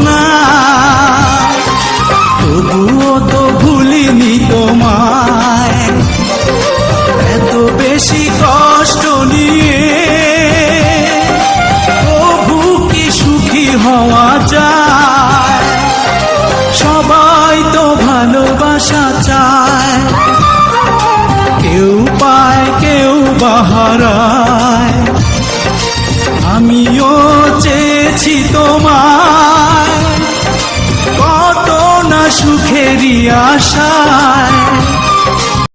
না, তবুও তো ভুলিনি তোমায়। এত বেশি কষ্ট নিয়ে প্রভু কি সুখী হওয়া যায়? সবাই তো ভালোবাসা চায়, কেউ পায় কেউ বাহারায়। আমিও চেয়েছি তোমায়, কত না সুখেরই আশা।